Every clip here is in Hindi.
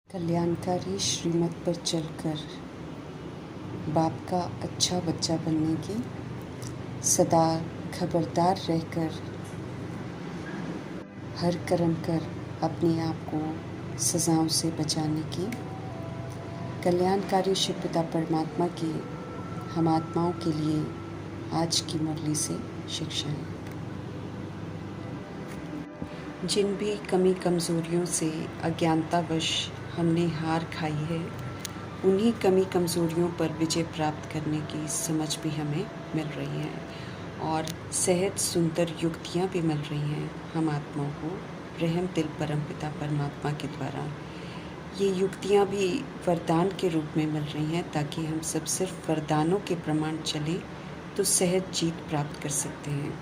कल्याणकारी श्रीमत पर चलकर बाप का अच्छा बच्चा बनने की, सदा खबरदार रहकर हर कर्म कर अपने आप को सजाओं से बचाने की, कल्याणकारी शिव पिता परमात्मा की हम आत्माओं के लिए आज की मुरली से शिक्षाएं। जिन भी कमी कमज़ोरियों से अज्ञानतावश हमने हार खाई है, उन्हीं कमी कमज़ोरियों पर विजय प्राप्त करने की समझ भी हमें मिल रही है और सहज सुंदर युक्तियाँ भी मिल रही हैं हम आत्माओं को रहम दिल परमपिता परमात्मा के द्वारा। ये युक्तियाँ भी वरदान के रूप में मिल रही हैं ताकि हम सब सिर्फ वरदानों के प्रमाण चलें तो सहज जीत प्राप्त कर सकते हैं।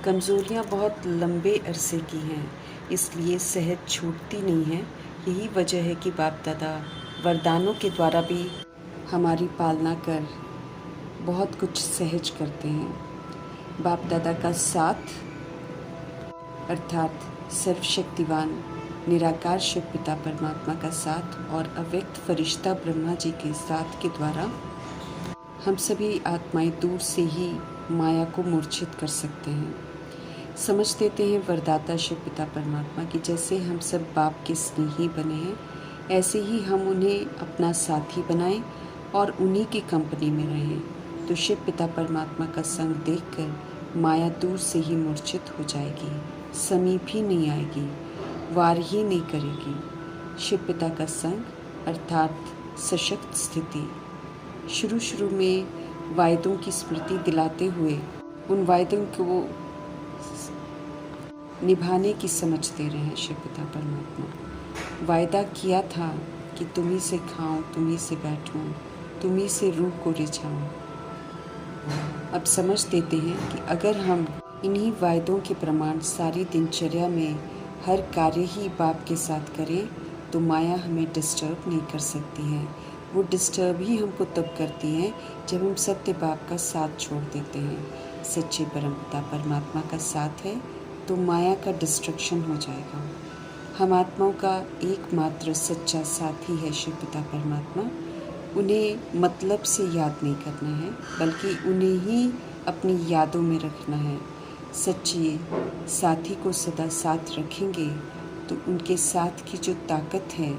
कमज़ोरियाँ बहुत लंबे अरसे की हैं, इसलिए सहज छूटती नहीं है। यही वजह है कि बाप दादा वरदानों के द्वारा भी हमारी पालना कर बहुत कुछ सहज करते हैं। बाप दादा का साथ अर्थात सर्वशक्तिवान निराकार शिव पिता परमात्मा का साथ और अव्यक्त फरिश्ता ब्रह्मा जी के साथ के द्वारा हम सभी आत्माएं दूर से ही माया को मूर्छित कर सकते हैं। समझ देते हैं वरदाता शिव पिता परमात्मा की जैसे हम सब बाप के स्नेही बने हैं, ऐसे ही हम उन्हें अपना साथी बनाएं और उन्हीं की कंपनी में रहें तो शिव पिता परमात्मा का संग देखकर माया दूर से ही मूर्छित हो जाएगी, समीप ही नहीं आएगी, वार ही नहीं करेगी। शिव पिता का संग अर्थात सशक्त स्थिति शुरू में वायदों की स्मृति दिलाते हुए उन वायदों को निभाने की समझ दे रहे हैं शिव पिता परमात्मा। वायदा किया था कि तुम्ही से खाऊं, तुम्ही से बैठूं, तुम्ही से रूह को रिझाऊं। अब समझ देते हैं कि अगर हम इन्हीं वायदों के प्रमाण सारी दिनचर्या में हर कार्य ही बाप के साथ करें तो माया हमें डिस्टर्ब नहीं कर सकती है। वो डिस्टर्ब ही हमको तब करती हैं जब हम सत्य बाप का साथ छोड़ देते हैं। सच्चे परमपिता परमात्मा का साथ है तो माया का डिस्ट्रक्शन हो जाएगा। हम आत्माओं का एकमात्र सच्चा साथी है शिव पिता परमात्मा। उन्हें मतलब से याद नहीं करना है बल्कि उन्हें ही अपनी यादों में रखना है। सच्चे साथी को सदा साथ रखेंगे तो उनके साथ की जो ताकत है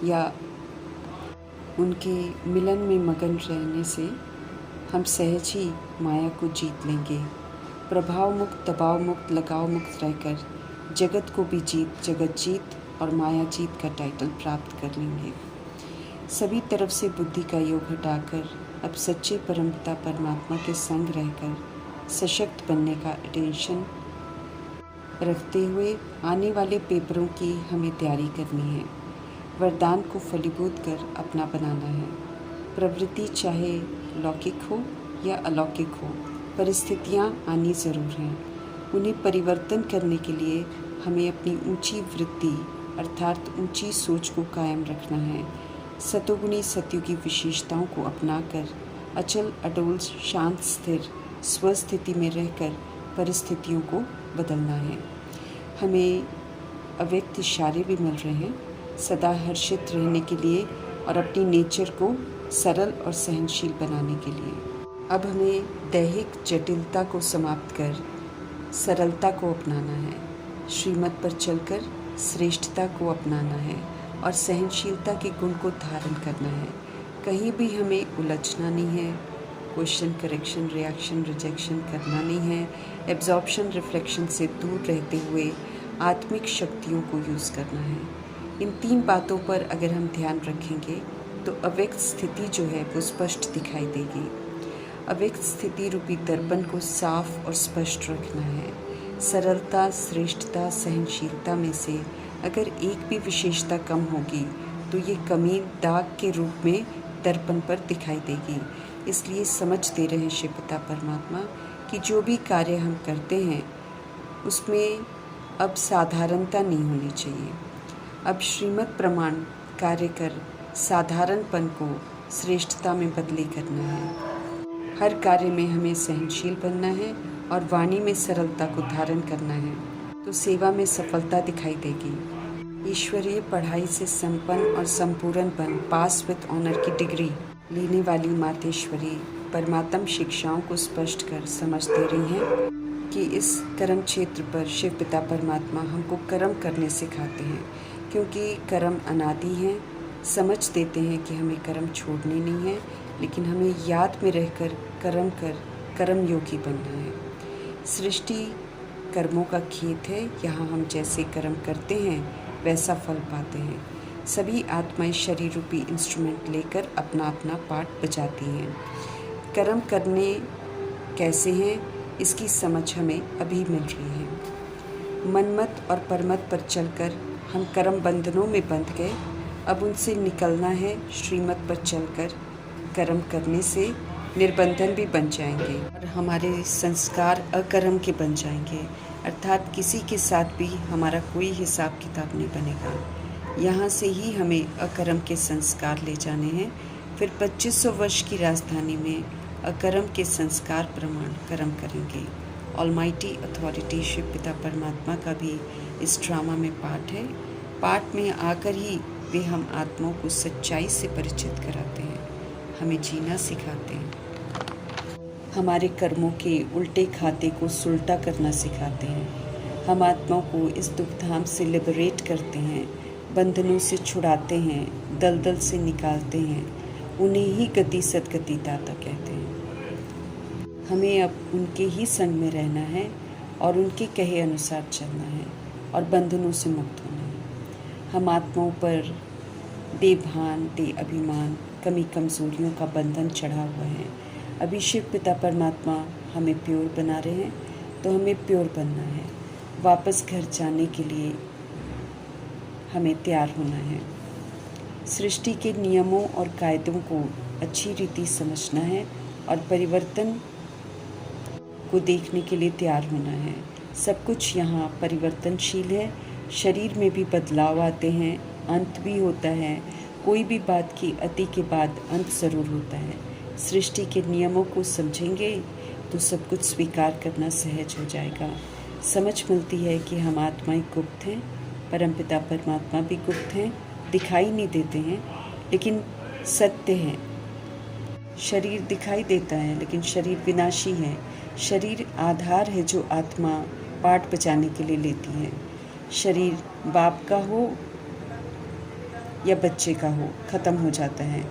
या उनके मिलन में मगन रहने से हम सहज ही माया को जीत लेंगे। प्रभाव मुक्त, दबाव मुक्त, लगाव मुक्त रहकर जगत को भी जीत, जगत जीत और माया जीत का टाइटल प्राप्त कर लेंगे। सभी तरफ से बुद्धि का योग हटाकर अब सच्चे परमपिता परमात्मा के संग रहकर सशक्त बनने का अटेंशन रखते हुए आने वाले पेपरों की हमें तैयारी करनी है। वरदान को फलीभूत कर अपना बनाना है। प्रवृत्ति चाहे लौकिक हो या अलौकिक हो, परिस्थितियाँ आनी ज़रूर हैं। उन्हें परिवर्तन करने के लिए हमें अपनी ऊंची वृत्ति अर्थात ऊंची सोच को कायम रखना है। सतोगुणी सत्युगी विशेषताओं को अपनाकर अचल अडोल शांत स्थिर स्वस्थिति में रहकर परिस्थितियों को बदलना है। हमें अव्यक्त इशारे भी मिल रहे हैं सदा हर्षित रहने के लिए और अपनी नेचर को सरल और सहनशील बनाने के लिए। अब हमें दैहिक जटिलता को समाप्त कर सरलता को अपनाना है। श्रीमत पर चलकर श्रेष्ठता को अपनाना है और सहनशीलता के गुण को धारण करना है। कहीं भी हमें उलझना नहीं है। क्वेश्चन, करेक्शन, रिएक्शन, रिजेक्शन करना नहीं है। एब्जॉर्प्शन, रिफ्लेक्शन से दूर रहते हुए आत्मिक शक्तियों को यूज़ करना है। इन तीन बातों पर अगर हम ध्यान रखेंगे तो अव्यक्त स्थिति जो है वो स्पष्ट दिखाई देगी। अव्यक्त स्थिति रूपी दर्पण को साफ और स्पष्ट रखना है। सरलता, श्रेष्ठता, सहनशीलता में से अगर एक भी विशेषता कम होगी तो ये कमी दाग के रूप में दर्पण पर दिखाई देगी। इसलिए समझ दे रहे हैं शिव पिता परमात्मा कि जो भी कार्य हम करते हैं उसमें अब साधारणता नहीं होनी चाहिए। अब श्रीमत प्रमाण कार्य कर साधारणपन को श्रेष्ठता में बदली करना है। हर कार्य में हमें सहनशील बनना है और वाणी में सरलता को धारण करना है तो सेवा में सफलता दिखाई देगी। ईश्वरीय पढ़ाई से संपन्न और संपूर्ण बन पास विद ऑनर की डिग्री लेने वाली मातेश्वरी परमात्म शिक्षाओं को स्पष्ट कर समझ दे रही हैं कि इस कर्म क्षेत्र पर शिव पिता परमात्मा हमको कर्म करने सिखाते हैं, क्योंकि कर्म अनादि हैं। समझ देते हैं कि हमें कर्म छोड़ने नहीं है, लेकिन हमें याद में रहकर कर्म कर कर्म योगी बनना है। सृष्टि कर्मों का खेत है, यहाँ हम जैसे कर्म करते हैं वैसा फल पाते हैं। सभी आत्माएं शरीर रूपी इंस्ट्रूमेंट लेकर अपना अपना पार्ट बजाती हैं। कर्म करने कैसे हैं, इसकी समझ हमें अभी मिल रही है। मनमत और परमत पर चलकर हम कर्म बंधनों में बंध गए, अब उनसे निकलना है। श्रीमत पर चलकर कर्म करने से निर्बंधन भी बन जाएंगे और हमारे संस्कार अकर्म के बन जाएंगे, अर्थात किसी के साथ भी हमारा कोई हिसाब किताब नहीं बनेगा। यहाँ से ही हमें अकर्म के संस्कार ले जाने हैं। फिर 2500 वर्ष की राजधानी में अकर्म के संस्कार प्रमाण कर्म करेंगे। ऑलमाइटी अथॉरिटी शिव पिता परमात्मा का भी इस ड्रामा में पार्ट है। पार्ट में आकर ही वे हम आत्माओं को सच्चाई से परिचित कराते हैं, हमें जीना सिखाते हैं, हमारे कर्मों के उल्टे खाते को सुलटा करना सिखाते हैं। हम आत्माओं को इस दुखधाम से लिबरेट करते हैं, बंधनों से छुड़ाते हैं, दलदल से निकालते हैं। उन्हें ही गति सदगति दाता कहते हैं। हमें अब उनके ही संग में रहना है और उनके कहे अनुसार चलना है और बंधनों से मुक्त होना है। हम आत्माओं पर बेभान अभिमान कमी कमजोरियों का बंधन चढ़ा हुआ है। अभी शिव पिता परमात्मा हमें प्योर बना रहे हैं, तो हमें प्योर बनना है। वापस घर जाने के लिए हमें तैयार होना है। सृष्टि के नियमों और कायदों को अच्छी रीति समझना है और परिवर्तन को देखने के लिए तैयार होना है। सब कुछ यहाँ परिवर्तनशील है। शरीर में भी बदलाव आते हैं, अंत भी होता है। कोई भी बात की अति के बाद अंत ज़रूर होता है। सृष्टि के नियमों को समझेंगे तो सब कुछ स्वीकार करना सहज हो जाएगा। समझ मिलती है कि हम आत्माएं गुप्त हैं, परमपिता परमात्मा भी गुप्त हैं, दिखाई नहीं देते हैं लेकिन सत्य हैं। शरीर दिखाई देता है लेकिन शरीर विनाशी है। शरीर आधार है जो आत्मा पाठ बचाने के लिए लेती है। शरीर बाप का हो या बच्चे का हो, ख़त्म हो जाता है।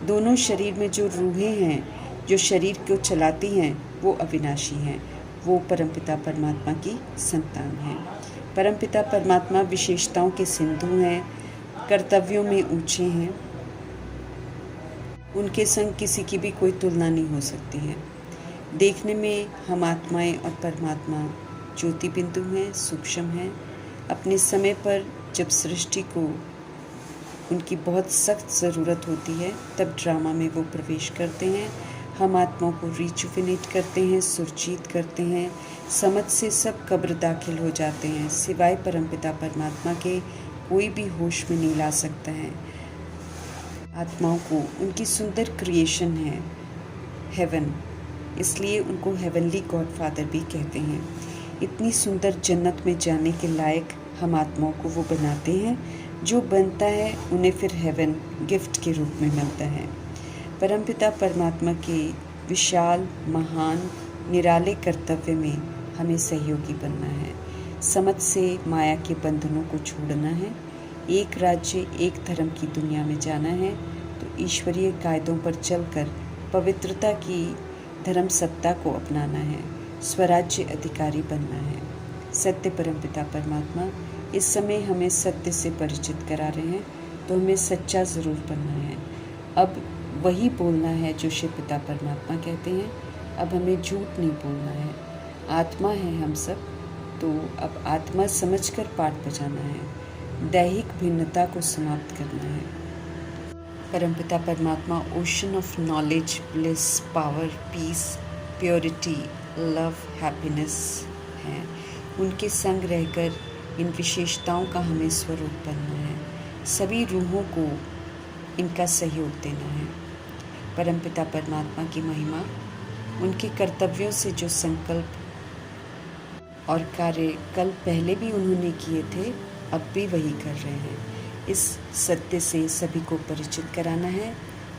दोनों शरीर में जो रूहें हैं जो शरीर को चलाती हैं वो अविनाशी हैं, वो परमपिता परमात्मा की संतान हैं। परमपिता परमात्मा विशेषताओं के सिंधु हैं, कर्तव्यों में ऊंचे हैं। उनके संग किसी की भी कोई तुलना नहीं हो सकती है। देखने में हम आत्माएं और परमात्मा ज्योति बिंदु हैं, सूक्ष्म हैं। अपने समय पर जब सृष्टि को उनकी बहुत सख्त ज़रूरत होती है तब ड्रामा में वो प्रवेश करते हैं। हम आत्माओं को रिजुविनेट करते हैं, सुरजीत करते हैं। समझ से सब कब्र दाखिल हो जाते हैं। सिवाय परमपिता परमात्मा के कोई भी होश में नहीं ला सकता है। आत्माओं को उनकी सुंदर क्रिएशन है हेवन, इसलिए उनको हेवनली गॉडफादर भी कहते हैं। इतनी सुंदर जन्नत में जाने के लायक हम आत्माओं को वो बनाते हैं। जो बनता है उन्हें फिर हेवन गिफ्ट के रूप में मिलता है। परमपिता परमात्मा के विशाल महान निराले कर्तव्य में हमें सहयोगी बनना है। समझ से माया के बंधनों को छोड़ना है। एक राज्य एक धर्म की दुनिया में जाना है तो ईश्वरीय कायदों पर चलकर पवित्रता की धर्म सत्ता को अपनाना है। स्वराज्य अधिकारी बनना है। सत्य परमपिता परमात्मा इस समय हमें सत्य से परिचित करा रहे हैं, तो हमें सच्चा ज़रूर बनना है। अब वही बोलना है जो शिव पिता परमात्मा कहते हैं। अब हमें झूठ नहीं बोलना है। आत्मा है हम सब, तो अब आत्मा समझकर पाठ बजाना है। दैहिक भिन्नता को समाप्त करना है। परमपिता परमात्मा ocean of knowledge, bliss, power, peace, purity, love, happiness हैं। उनके संग रहकर इन विशेषताओं का हमें स्वरूप बनना है। सभी रूहों को इनका सहयोग देना है। परमपिता परमात्मा की महिमा, उनके कर्तव्यों से जो संकल्प और कार्य कल पहले भी उन्होंने किए थे, अब भी वही कर रहे हैं। इस सत्य से सभी को परिचित कराना है।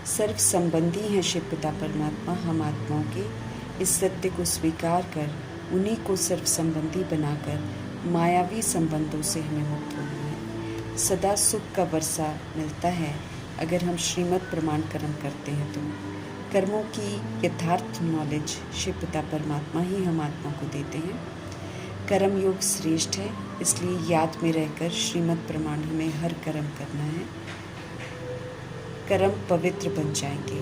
सर्व संबंधी हैं शिव पिता परमात्मा हम आत्माओं के। इस सत्य को स्वीकार कर उन्हीं को सर्व संबंधी बनाकर मायावी संबंधों से हमें मुक्त होना है। सदा सुख का वर्षा मिलता है अगर हम श्रीमद् प्रमाण कर्म करते हैं तो। कर्मों की यथार्थ नॉलेज शिव पिता परमात्मा ही हम आत्मा को देते हैं। कर्म योग श्रेष्ठ है, इसलिए याद में रहकर श्रीमद् प्रमाण हमें हर कर्म करना है। कर्म पवित्र बन जाएंगे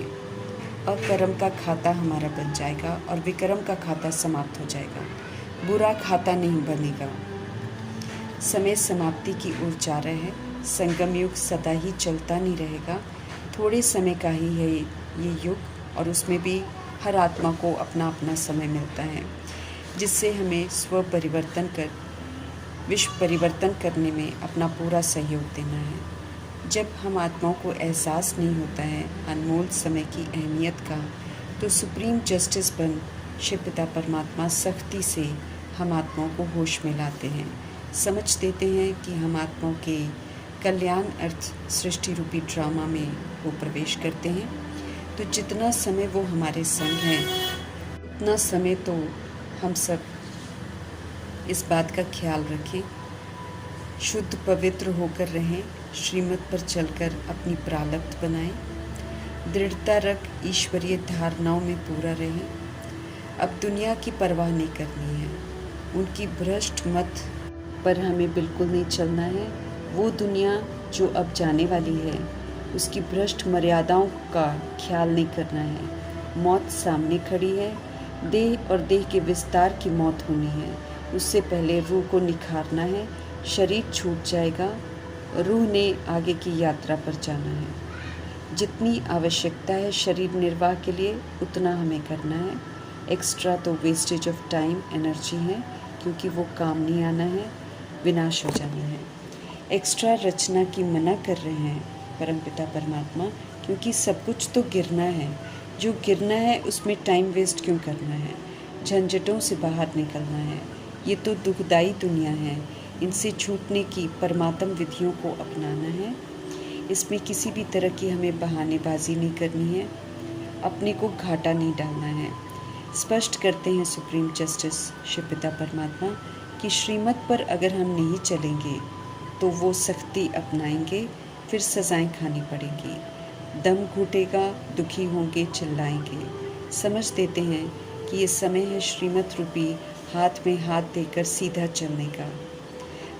और कर्म का खाता हमारा बन जाएगा और विकर्म का खाता समाप्त हो जाएगा। बुरा खाता नहीं बनेगा। समय समाप्ति की ओर जा रहा है। संगम युग सदा ही चलता नहीं रहेगा। थोड़े समय का ही है ये युग और उसमें भी हर आत्मा को अपना अपना समय मिलता है, जिससे हमें स्व परिवर्तन कर विश्व परिवर्तन करने में अपना पूरा सहयोग देना है। जब हम आत्माओं को एहसास नहीं होता है अनमोल समय की अहमियत का, तो सुप्रीम जस्टिस बन शिव पिता परमात्मा सख्ती से हम आत्माओं को होश में लाते हैं। समझ देते हैं कि हम आत्माओं के कल्याण अर्थ सृष्टि रूपी ड्रामा में वो प्रवेश करते हैं। तो जितना समय वो हमारे संग हैं उतना समय तो हम सब इस बात का ख्याल रखें, शुद्ध पवित्र होकर रहें, श्रीमत पर चलकर अपनी प्रारब्ध बनाएं, दृढ़ता रख ईश्वरीय धारणाओं में पूरा रहें। अब दुनिया की परवाह नहीं करनी है, उनकी भ्रष्ट मत पर हमें बिल्कुल नहीं चलना है। वो दुनिया जो अब जाने वाली है उसकी भ्रष्ट मर्यादाओं का ख्याल नहीं करना है। मौत सामने खड़ी है, देह और देह के विस्तार की मौत होनी है। उससे पहले रूह को निखारना है। शरीर छूट जाएगा, रूह ने आगे की यात्रा पर जाना है। जितनी आवश्यकता है शरीर निर्वाह के लिए उतना हमें करना है। एक्स्ट्रा तो वेस्टेज ऑफ टाइम एनर्जी है, क्योंकि वो काम नहीं आना है, विनाश हो जाना है। एक्स्ट्रा रचना की मना कर रहे हैं परमपिता परमात्मा, क्योंकि सब कुछ तो गिरना है। जो गिरना है उसमें टाइम वेस्ट क्यों करना है, झंझटों से बाहर निकलना है। ये तो दुखदाई दुनिया है, इनसे छूटने की परमात्म विधियों को अपनाना है। इसमें किसी भी तरह की हमें बहानेबाजी नहीं करनी है, अपने को घाटा नहीं डालना है। स्पष्ट करते हैं सुप्रीम जस्टिस शिव पिता परमात्मा कि श्रीमत पर अगर हम नहीं चलेंगे तो वो सख्ती अपनाएंगे, फिर सजाएं खानी पड़ेंगी। दम घुटेगा, दुखी होंगे, चिल्लाएंगे। समझ देते हैं कि ये समय है श्रीमत रूपी हाथ में हाथ देकर सीधा चलने का।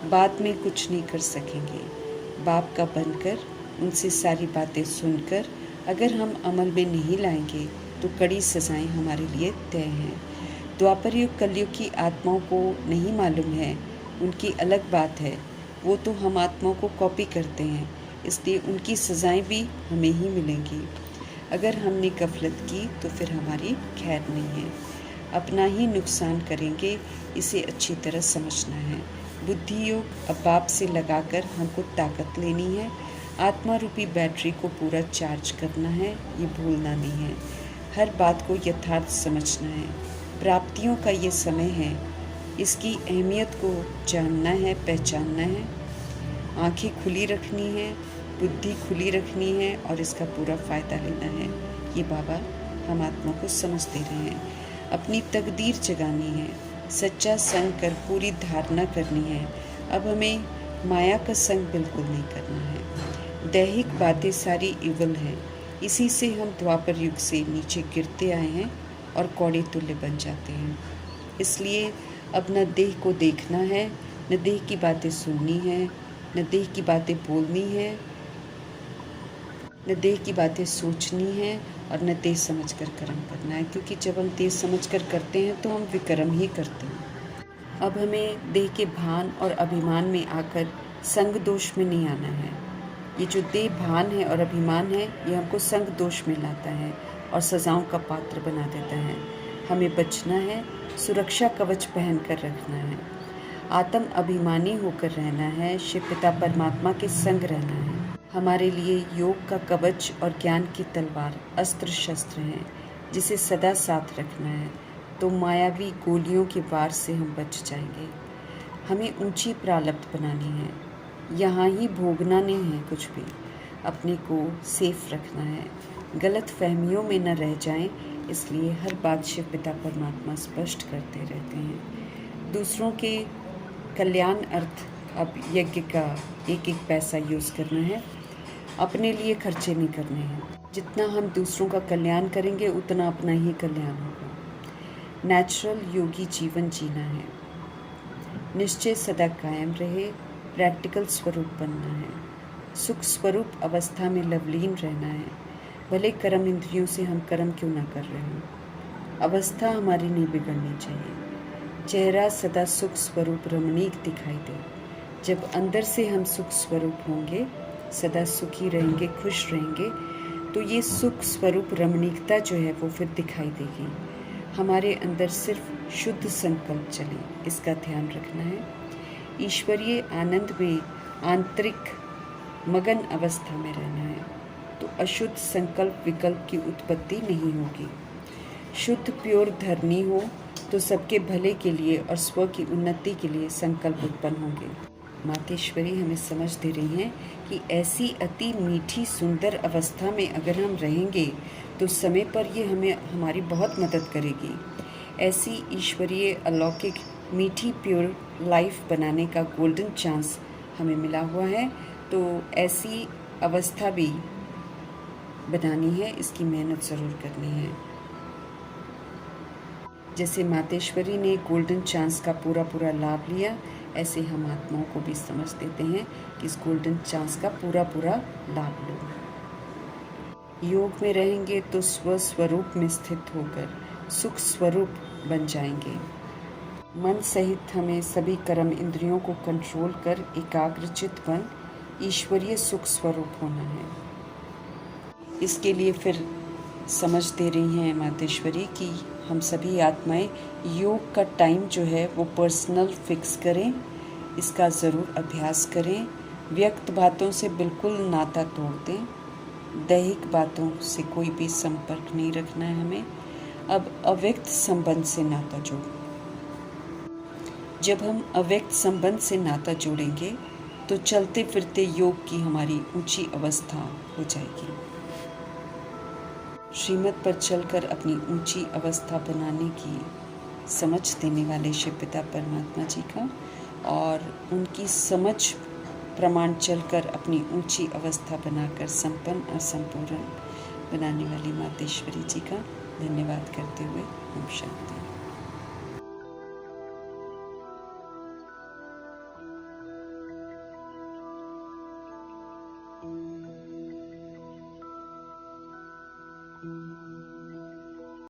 बाद में कुछ नहीं कर सकेंगे। बाप का बनकर उनसे सारी बातें सुनकर अगर हम अमल में नहीं लाएंगे तो कड़ी सजाएं हमारे लिए तय हैं। द्वापर युग कलयुग की आत्माओं को नहीं मालूम है, उनकी अलग बात है। वो तो हम आत्माओं को कॉपी करते हैं, इसलिए उनकी सज़ाएं भी हमें ही मिलेंगी। अगर हमने गफलत की तो फिर हमारी खैर नहीं है, अपना ही नुकसान करेंगे। इसे अच्छी तरह समझना है। बुद्धि योग अब बाप से लगाकर हमको ताकत लेनी है। आत्मा रूपी बैटरी को पूरा चार्ज करना है, ये भूलना नहीं है। हर बात को यथार्थ समझना है। प्राप्तियों का ये समय है, इसकी अहमियत को जानना है, पहचानना है। आंखें खुली रखनी है, बुद्धि खुली रखनी है और इसका पूरा फ़ायदा लेना है। ये बाबा हम आत्मा को समझ दे रहे हैं। अपनी तकदीर जगानी है, सच्चा संग कर पूरी धारणा करनी है। अब हमें माया का संग बिल्कुल नहीं करना है। दैहिक बातें सारी इवल हैं, इसी से हम द्वापर युग से नीचे गिरते आए हैं और कौड़े तुल्य बन जाते हैं। इसलिए अब न देह को देखना है, न देह की बातें सुननी है, न देह की बातें बोलनी है, न देह की बातें सोचनी है और न देह समझकर कर्म करना है। क्योंकि जब हम देह समझकर करते हैं तो हम विकर्म ही करते हैं। अब हमें देह के भान और अभिमान में आकर संग दोष में नहीं आना है। ये जो देह भान है और अभिमान है, ये हमको संग दोष में लाता है और सजाओं का पात्र बना देता है। हमें बचना है, सुरक्षा कवच पहन कर रखना है, आत्म अभिमानी होकर रहना है, शिव पिता परमात्मा के संग रहना है। हमारे लिए योग का कवच और ज्ञान की तलवार अस्त्र शस्त्र हैं, जिसे सदा साथ रखना है। तो मायावी गोलियों के वार से हम बच जाएंगे। हमें ऊंची प्रारब्ध बनानी है, यहाँ ही भोगना नहीं है कुछ भी, अपने को सेफ रखना है, गलत फहमियों में न रह जाएं, इसलिए हर बात शिव पिता परमात्मा स्पष्ट करते रहते हैं। दूसरों के कल्याण अर्थ अब यज्ञ का एक एक पैसा यूज़ करना है, अपने लिए खर्चे नहीं करने हैं। जितना हम दूसरों का कल्याण करेंगे उतना अपना ही कल्याण होगा। नेचुरल योगी जीवन जीना है, निश्चय सदा कायम रहे, प्रैक्टिकल स्वरूप बनना है, सुख स्वरूप अवस्था में लवलीन रहना है, भले कर्म इंद्रियों से हम कर्म क्यों ना कर रहे हों, अवस्था हमारी नहीं बिगड़नी चाहिए, चेहरा सदा सुख स्वरूप रमणीक दिखाई दे। जब अंदर से हम सुख स्वरूप होंगे, सदा सुखी रहेंगे, खुश रहेंगे, तो ये सुख स्वरूप रमणीकता जो है वो फिर दिखाई देगी। हमारे अंदर सिर्फ शुद्ध संकल्प चले, इसका ध्यान रखना है। ईश्वरीय आनंद में आंतरिक मगन अवस्था में रहना है, तो अशुद्ध संकल्प विकल्प की उत्पत्ति नहीं होगी। शुद्ध प्योर धरनी हो तो सबके भले के लिए और स्व की उन्नति के लिए संकल्प उत्पन्न होंगे। मातेश्वरी हमें समझ दे रही हैं कि ऐसी अति मीठी सुंदर अवस्था में अगर हम रहेंगे तो समय पर ये हमें हमारी बहुत मदद करेगी। ऐसी ईश्वरीय अलौकिक मीठी प्योर लाइफ बनाने का गोल्डन चांस हमें मिला हुआ है, तो ऐसी अवस्था भी बनानी है, इसकी मेहनत ज़रूर करनी है। जैसे मातेश्वरी ने गोल्डन चांस का पूरा लाभ लिया, ऐसे हम आत्माओं को भी समझ देते हैं कि इस गोल्डन चांस का पूरा लाभ लो। योग में रहेंगे तो स्वस्वरूप में स्थित होकर सुख स्वरूप बन जाएंगे। मन सहित हमें सभी कर्म इंद्रियों को कंट्रोल कर एकाग्रचित बन ईश्वरीय सुख स्वरूप होना है। इसके लिए फिर समझ दे रही हैं मातेश्वरी कि हम सभी आत्माएं योग का टाइम जो है वो पर्सनल फिक्स करें, इसका ज़रूर अभ्यास करें। व्यक्त बातों से बिल्कुल नाता तोड़ दें, दैहिक बातों से कोई भी संपर्क नहीं रखना है हमें। अब अव्यक्त संबंध से नाता जोड़ें। जब हम अव्यक्त संबंध से नाता जोड़ेंगे तो चलते फिरते योग की हमारी ऊंची अवस्था हो जाएगी। श्रीमत पर चलकर अपनी ऊंची अवस्था बनाने की समझ देने वाले शिव पिता परमात्मा जी का और उनकी समझ प्रमाण चलकर अपनी ऊंची अवस्था बनाकर संपन्न और संपूर्ण बनाने वाली मातेश्वरी जी का धन्यवाद करते हुए ओम शांति।